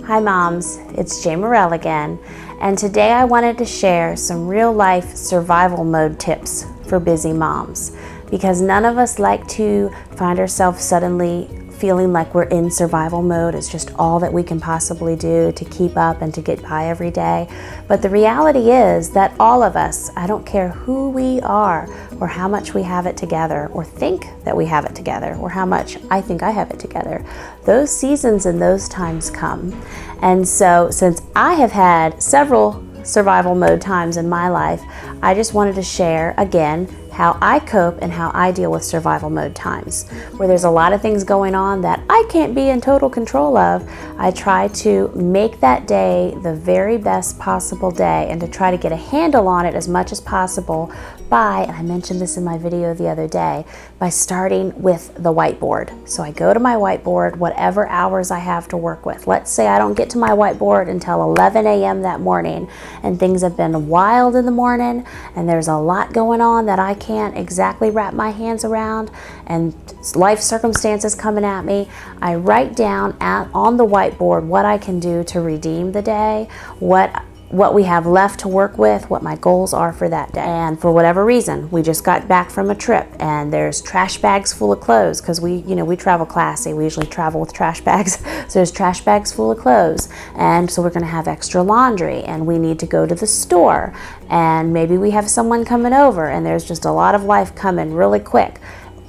Hi moms, it's Jamerrill again, and today I wanted to share some real life survival mode tips for busy moms, because none of us like to find ourselves suddenly feeling like we're in survival mode. It's just all that we can possibly do to keep up and to get by every day. But the reality is that all of us, I don't care who we are or how much we have it together or think that we have it together or how much I think I have it together, those seasons and those times come. And so since I have had several survival mode times in my life, I just wanted to share again how I cope and how I deal with survival mode times. Where there's a lot of things going on that I can't be in total control of, I try to make that day the very best possible day and to try to get a handle on it as much as possible by, and I mentioned this in my video the other day, by starting with the whiteboard. So I go to my whiteboard, whatever hours I have to work with. Let's say I don't get to my whiteboard until 11 a.m. that morning and things have been wild in the morning and there's a lot going on that I can't exactly wrap my hands around and life circumstances coming at me. I write down on the whiteboard what I can do to redeem the day, what we have left to work with, what my goals are for that day. And for whatever reason, we just got back from a trip and there's trash bags full of clothes because we travel classy. We usually travel with trash bags. So there's trash bags full of clothes. And so we're going to have extra laundry and we need to go to the store. And maybe we have someone coming over and there's just a lot of life coming really quick.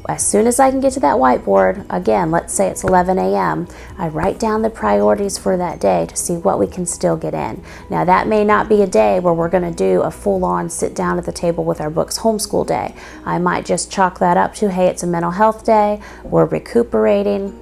As soon as I can get to that whiteboard, again, let's say it's 11 a.m., I write down the priorities for that day to see what we can still get in. Now, that may not be a day where we're going to do a full-on sit down at the table with our books homeschool day. I might just chalk that up to, hey, it's a mental health day, we're recuperating,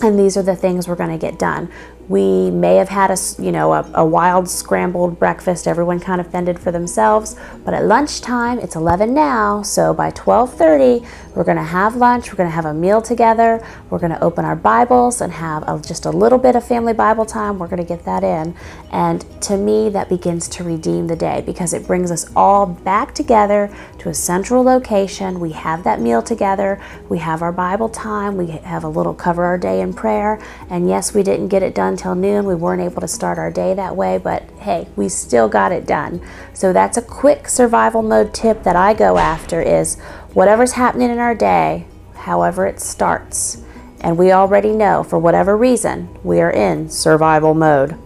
and these are the things we're going to get done. We may have had a wild scrambled breakfast, everyone kind of fended for themselves, but at lunchtime, it's 11 now, so by 12:30, we're going to have lunch, we're going to have a meal together, we're going to open our Bibles and have just a little bit of family Bible time, we're going to get that in, and to me, that begins to redeem the day because it brings us all back together to a central location, we have that meal together, we have our Bible time, we have a little cover our day in prayer, and yes, we didn't get it done until noon. We weren't able to start our day that way, but hey, we still got it done. So that's a quick survival mode tip that I go after is whatever's happening in our day, however it starts, and we already know for whatever reason, we are in survival mode.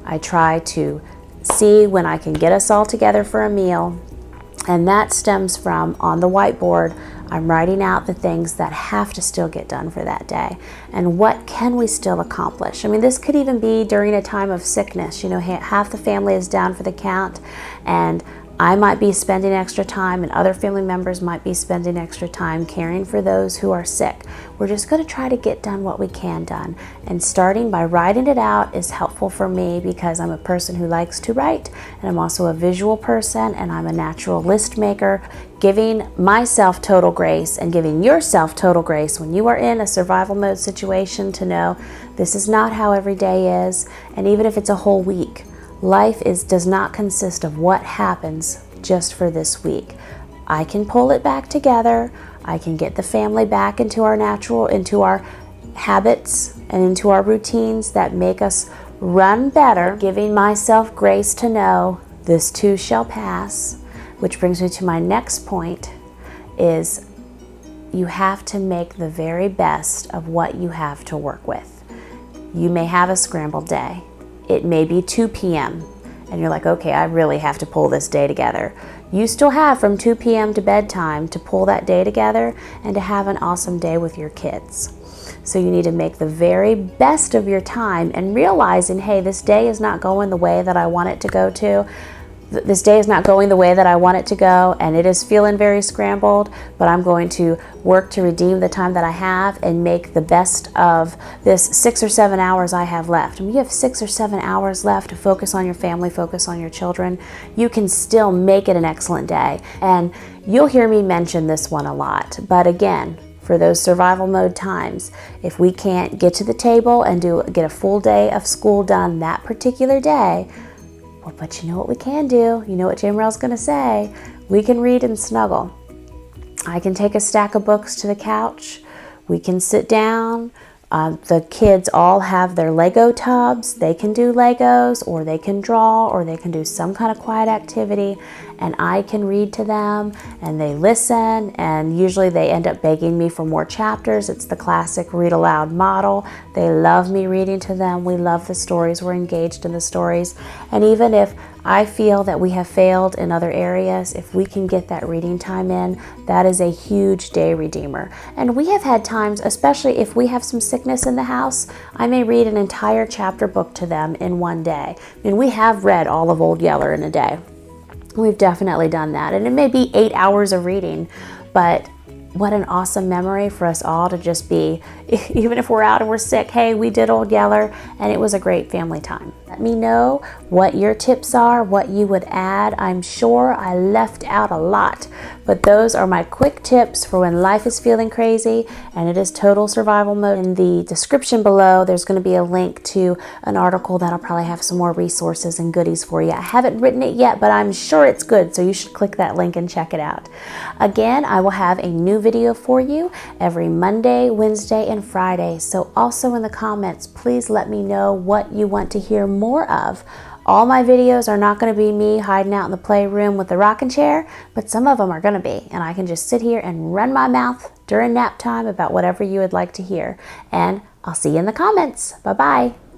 I try to see when I can get us all together for a meal, and that stems from on the whiteboard, I'm writing out the things that have to still get done for that day and what can we still accomplish. I mean, this could even be during a time of sickness. Half the family is down for the count and I might be spending extra time and other family members might be spending extra time caring for those who are sick. We're just going to try to get done what we can done. And starting by writing it out is helpful for me because I'm a person who likes to write and I'm also a visual person and I'm a natural list maker. Giving myself total grace and giving yourself total grace when you are in a survival mode situation to know this is not how every day is, and even if it's a whole week, life does not consist of what happens just for this week. I can pull it back together. I can get the family back into our habits and into our routines that make us run better, giving myself grace to know this too shall pass. Which brings me to my next point is you have to make the very best of what you have to work with. You may have a scrambled day. It may be 2 p.m. and you're like, okay, I really have to pull this day together. You still have from 2 p.m. to bedtime to pull that day together and to have an awesome day with your kids. So you need to make the very best of your time and realizing, hey, this day is not going the way that I want it to go to. This day is not going the way that I want it to go and it is feeling very scrambled, but I'm going to work to redeem the time that I have and make the best of this 6 or 7 hours I have left. And you have 6 or 7 hours left to focus on your family, focus on your children. You can still make it an excellent day. And you'll hear me mention this one a lot, but again, for those survival mode times, if we can't get to the table and get a full day of school done that particular day, well, but you know what we can do? You know what Jamerrill's going to say? We can read and snuggle. I can take a stack of books to the couch. We can sit down. The kids all have their Lego tubs. They can do Legos, or they can draw, or they can do some kind of quiet activity, and I can read to them, and they listen, and usually they end up begging me for more chapters. It's the classic read aloud model. They love me reading to them. We love the stories. We're engaged in the stories. And even if I feel that we have failed in other areas, if we can get that reading time in, that is a huge day redeemer. And we have had times, especially if we have some sickness in the house, I may read an entire chapter book to them in one day. I mean, we have read all of Old Yeller in a day. We've definitely done that. And it may be 8 hours of reading, but what an awesome memory for us all to just be, even if we're out and we're sick, hey, we did Old Yeller, and it was a great family time. Let me know what your tips are, what you would add. I'm sure I left out a lot, but those are my quick tips for when life is feeling crazy and it is total survival mode. In the description below, there's going to be a link to an article that'll probably have some more resources and goodies for you. I haven't written it yet, but I'm sure it's good, so you should click that link and check it out. Again, I will have a new video for you every Monday, Wednesday, and Friday. So also in the comments, please let me know what you want to hear more of. All my videos are not going to be me hiding out in the playroom with the rocking chair, but some of them are going to be, and I can just sit here and run my mouth during nap time about whatever you would like to hear. And I'll see you in the comments. Bye-bye.